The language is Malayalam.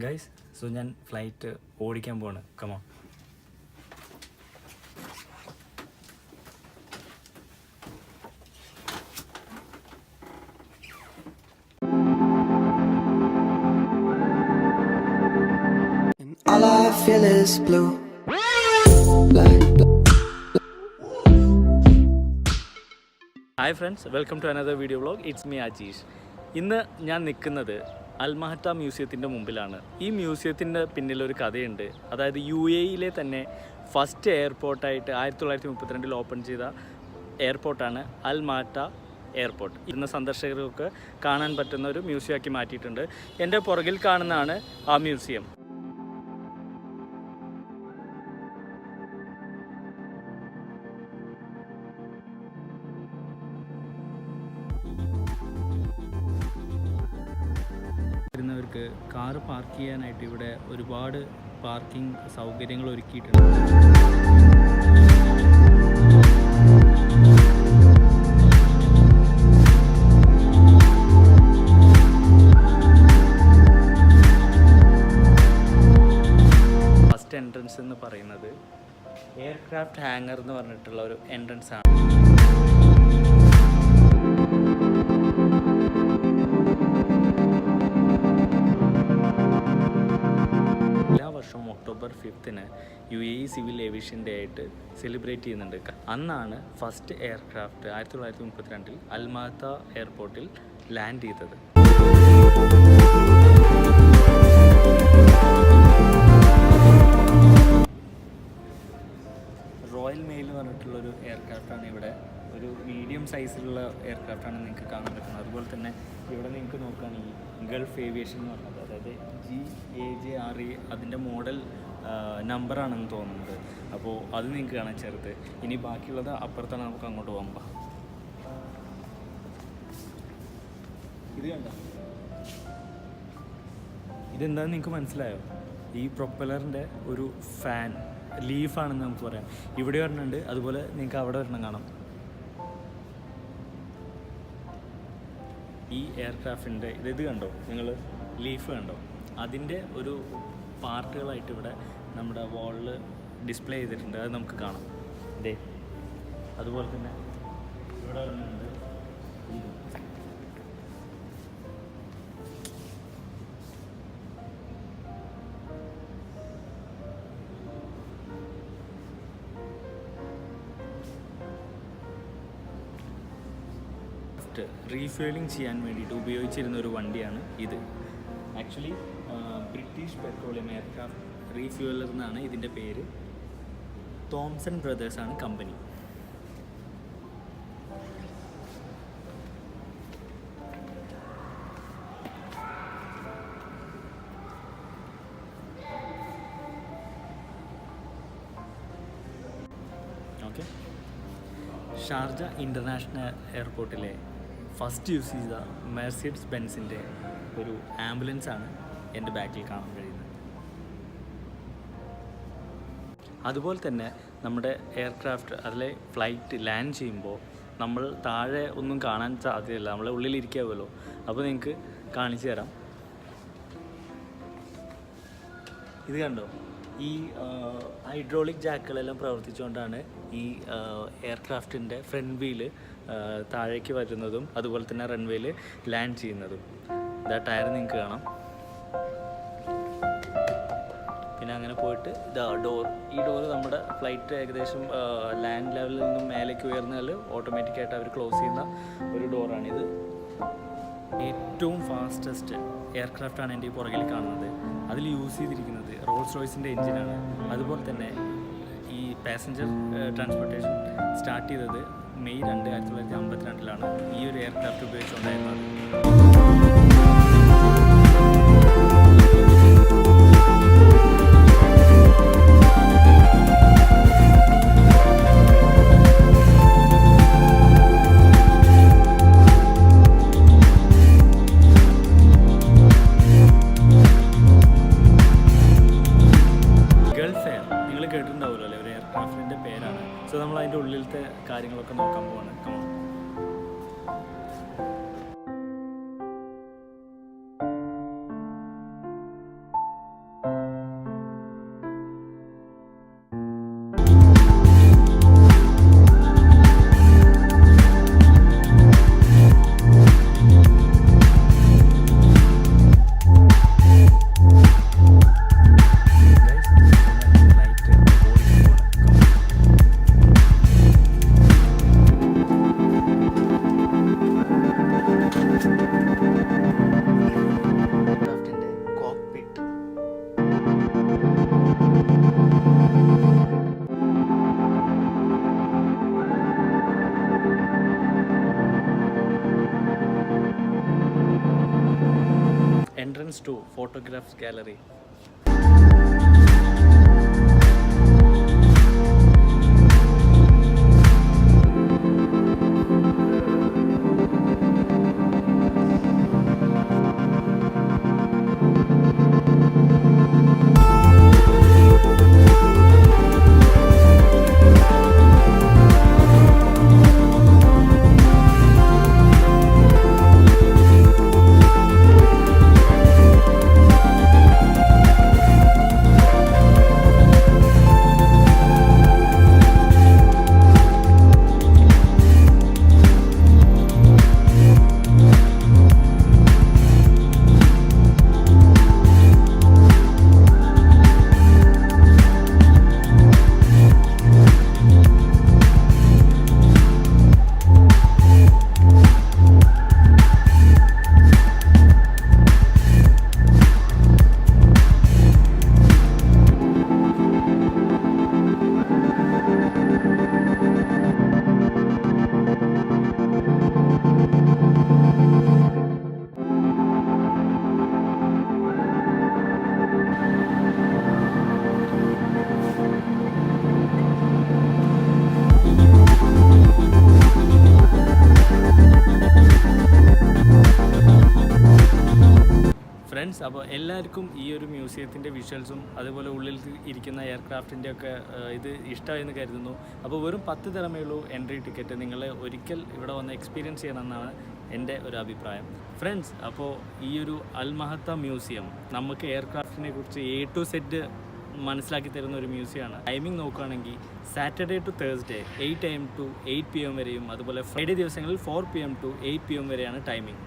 ഗൈസ്, സോ ഞാൻ ഫ്ലൈറ്റ് ഓടിക്കാൻ പോവാണ്. Come on. All I feel is blue. Hi friends, welcome to another video vlog. It's me Ajeesh. ഇന്ന് ഞാൻ നിൽക്കുന്നത് മഹത്ത മ്യൂസിയത്തിൻ്റെ മുമ്പിലാണ്. ഈ മ്യൂസിയത്തിൻ്റെ പിന്നിലൊരു കഥയുണ്ട്. അതായത് UAE തന്നെ ഫസ്റ്റ് എയർപോർട്ടായിട്ട് 1932 ഓപ്പൺ ചെയ്ത എയർപോർട്ടാണ് മഹത്ത എയർപോർട്ട്. ഇന്ന് സന്ദർശകർക്ക് കാണാൻ പറ്റുന്ന ഒരു മ്യൂസിയമാക്കി മാറ്റിയിട്ടുണ്ട്. എൻ്റെ പുറകിൽ കാണുന്നതാണ് ആ മ്യൂസിയം. വരുന്നവർക്ക് കാറ് പാർക്ക് ചെയ്യാനായിട്ട് ഇവിടെ ഒരുപാട് പാർക്കിംഗ് സൗകര്യങ്ങൾ ഒരുക്കിയിട്ടുണ്ട്. ഫസ്റ്റ് എൻട്രൻസ് എന്ന് പറയുന്നത് എയർക്രാഫ്റ്റ് ഹാങ്ങർ എന്ന് പറഞ്ഞിട്ടുള്ള ഒരു എൻട്രൻസ് ആണ്. October 5 UAE civil aviation day ആയിട്ട് സെലിബ്രേറ്റ് ചെയ്യുന്നുണ്ട്. അന്നാണ് ഫസ്റ്റ് എയർക്രാഫ്റ്റ് 1932 മഹത്ത എയർപോർട്ടിൽ ലാൻഡ് ചെയ്തത്. റോയൽ മെയിൽ എന്ന് പറഞ്ഞിട്ടുള്ളൊരു എയർക്രാഫ്റ്റാണ് ഇവിടെ. ഒരു മീഡിയം സൈസിലുള്ള എയർക്രാഫ്റ്റാണ് നിങ്ങൾക്ക് കാണാൻ പറ്റുന്നത്. അതുപോലെ തന്നെ ഇവിടെ നിങ്ങൾക്ക് നോക്കുകയാണെങ്കിൽ ഗൾഫ് ഏവിയേഷൻ എന്ന് പറഞ്ഞത്, അതായത് GAJRE അതിൻ്റെ മോഡൽ നമ്പറാണെന്ന് തോന്നുന്നത്. അപ്പോൾ അത് നിങ്ങൾക്ക് കാണാൻ ചെറുത്. ഇനി ബാക്കിയുള്ളത് അപ്പുറത്താണ്, നമുക്ക് അങ്ങോട്ട് പോകുമ്പോൾ. ഇത് കണ്ട, ഇതെന്താണെന്ന് നിങ്ങൾക്ക് മനസ്സിലായോ? ഈ പ്രൊപ്പലറിൻ്റെ ഒരു ഫാൻ ലീഫാണെന്ന് നമുക്ക് പറയാം. ഇവിടെ ഒരെണ്ണമുണ്ട്, അതുപോലെ നിങ്ങൾക്ക് അവിടെ ഒരെണ്ണം കാണാം. ഈ എയർക്രാഫ്റ്റിൻ്റെ ഇത് കണ്ടോ നിങ്ങൾ, ലീഫ് കണ്ടോ? അതിൻ്റെ ഒരു പാർട്ടുകളായിട്ട് ഇവിടെ നമ്മുടെ വാളിൽ ഡിസ്പ്ലേ ചെയ്തിട്ടുണ്ട്. അത് നമുക്ക് കാണാം. ഇതേ അതുപോലെ തന്നെ ഇവിടെ ഒരെണ്ണമുണ്ട്. റീഫ്യൂലിംഗ് ചെയ്യാൻ വേണ്ടിയിട്ട് ഉപയോഗിച്ചിരുന്ന ഒരു വണ്ടിയാണ് ഇത്. Actually British Petroleum aircraft refueler എന്നാണ് ഇതിൻ്റെ പേര്. തോംസൺ ബ്രദേഴ്സാണ് കമ്പനി. ഓക്കെ, ഷാർജ ഇൻ്റർനാഷണൽ എയർപോർട്ടിലെ ഫസ്റ്റ് യൂസ് ചെയ്ത മെർസിഡസ് ബെൻസിൻ്റെ ഒരു ആംബുലൻസാണ് എൻ്റെ ബാക്കിൽ കാണാൻ കഴിയുന്നത്. അതുപോലെ തന്നെ നമ്മുടെ എയർക്രാഫ്റ്റ് അതിലെ ഫ്ലൈറ്റ് ലാൻഡ് ചെയ്യുമ്പോൾ നമ്മൾ താഴെ ഒന്നും കാണാൻ സാധ്യതയില്ല, നമ്മളെ ഉള്ളിലിരിക്കാമല്ലോ. അപ്പോൾ നിങ്ങൾക്ക് കാണിച്ചു തരാം. ഇത് കണ്ടോ, ഈ ഹൈഡ്രോളിക് ജാക്കുകളെല്ലാം പ്രവർത്തിച്ചുകൊണ്ടാണ് ഈ എയർക്രാഫ്റ്റിൻ്റെ ഫ്രണ്ട് വീല് താഴേക്ക് വരുന്നതും അതുപോലെ തന്നെ റൺവേയിൽ ലാൻഡ് ചെയ്യുന്നതും. ഇതാ ടയർ നിങ്ങൾക്ക് കാണാം. പിന്നെ അങ്ങനെ പോയിട്ട് ഇതാ ഡോർ. ഈ ഡോർ നമ്മുടെ ഫ്ലൈറ്റ് ഏകദേശം ലാൻഡ് ലെവലിൽ നിന്നും മേലേക്ക് ഉയർന്നാൽ ഓട്ടോമാറ്റിക്കായിട്ട് അവർ ക്ലോസ് ചെയ്യുന്ന ഒരു ഡോറാണിത്. ഏറ്റവും ഫാസ്റ്റസ്റ്റ് എയർക്രാഫ്റ്റാണ് എൻ്റെ ഈ പുറകിൽ കാണുന്നത്. അതിൽ യൂസ് ചെയ്തിരിക്കുന്നത് റോൾസ് റോയ്സിൻ്റെ എൻജിനാണ്. അതുപോലെ തന്നെ ഈ പാസഞ്ചർ ട്രാൻസ്പോർട്ടേഷൻ സ്റ്റാർട്ട് ചെയ്തത് മെയ് 2, 1952 ഈ ഒരു എയർക്രാഫ്റ്റ് ഉപയോഗിച്ചുകൊണ്ടായിരുന്നത്. കേട്ടിട്ടുണ്ടാവുമല്ലോ അല്ലേ, ഒരു എയർക്രാഫ്റ്റിൻ്റെ പേരാണ്. സോ നമ്മൾ അതിൻ്റെ ഉള്ളിലത്തെ കാര്യങ്ങളൊക്കെ നോക്കാൻ പോവാണ്. Come on. entrance to photographs gallery. Friends, അപ്പോൾ എല്ലാവർക്കും ഈ ഒരു മ്യൂസിയത്തിൻ്റെ വിഷ്വൽസും അതുപോലെ ഉള്ളിൽ ഇരിക്കുന്ന എയർക്രാഫ്റ്റിൻ്റെ ഒക്കെ ഇത് ഇഷ്ടമായെന്ന് കരുതുന്നു. അപ്പോൾ വെറും 10 ദിറമേ ഉള്ളൂ എൻട്രി ടിക്കറ്റ്. നിങ്ങൾ ഒരിക്കൽ ഇവിടെ വന്ന് എക്സ്പീരിയൻസ് ചെയ്യണമെന്നാണ് എൻ്റെ ഒരു അഭിപ്രായം. ഫ്രണ്ട്സ്, അപ്പോൾ ഈ ഒരു അൽ മഹത്ത മ്യൂസിയം നമുക്ക് എയർക്രാഫ്റ്റിനെ കുറിച്ച് A to Z മനസ്സിലാക്കി തരുന്ന ഒരു മ്യൂസിയമാണ്. ടൈമിംഗ് നോക്കുകയാണെങ്കിൽ Saturday to Thursday 8 AM to 8 PM വരെയും അതുപോലെ ഫ്രൈഡേ ദിവസങ്ങളിൽ 4 PM to 8 PM വരെയാണ് ടൈമിംഗ്.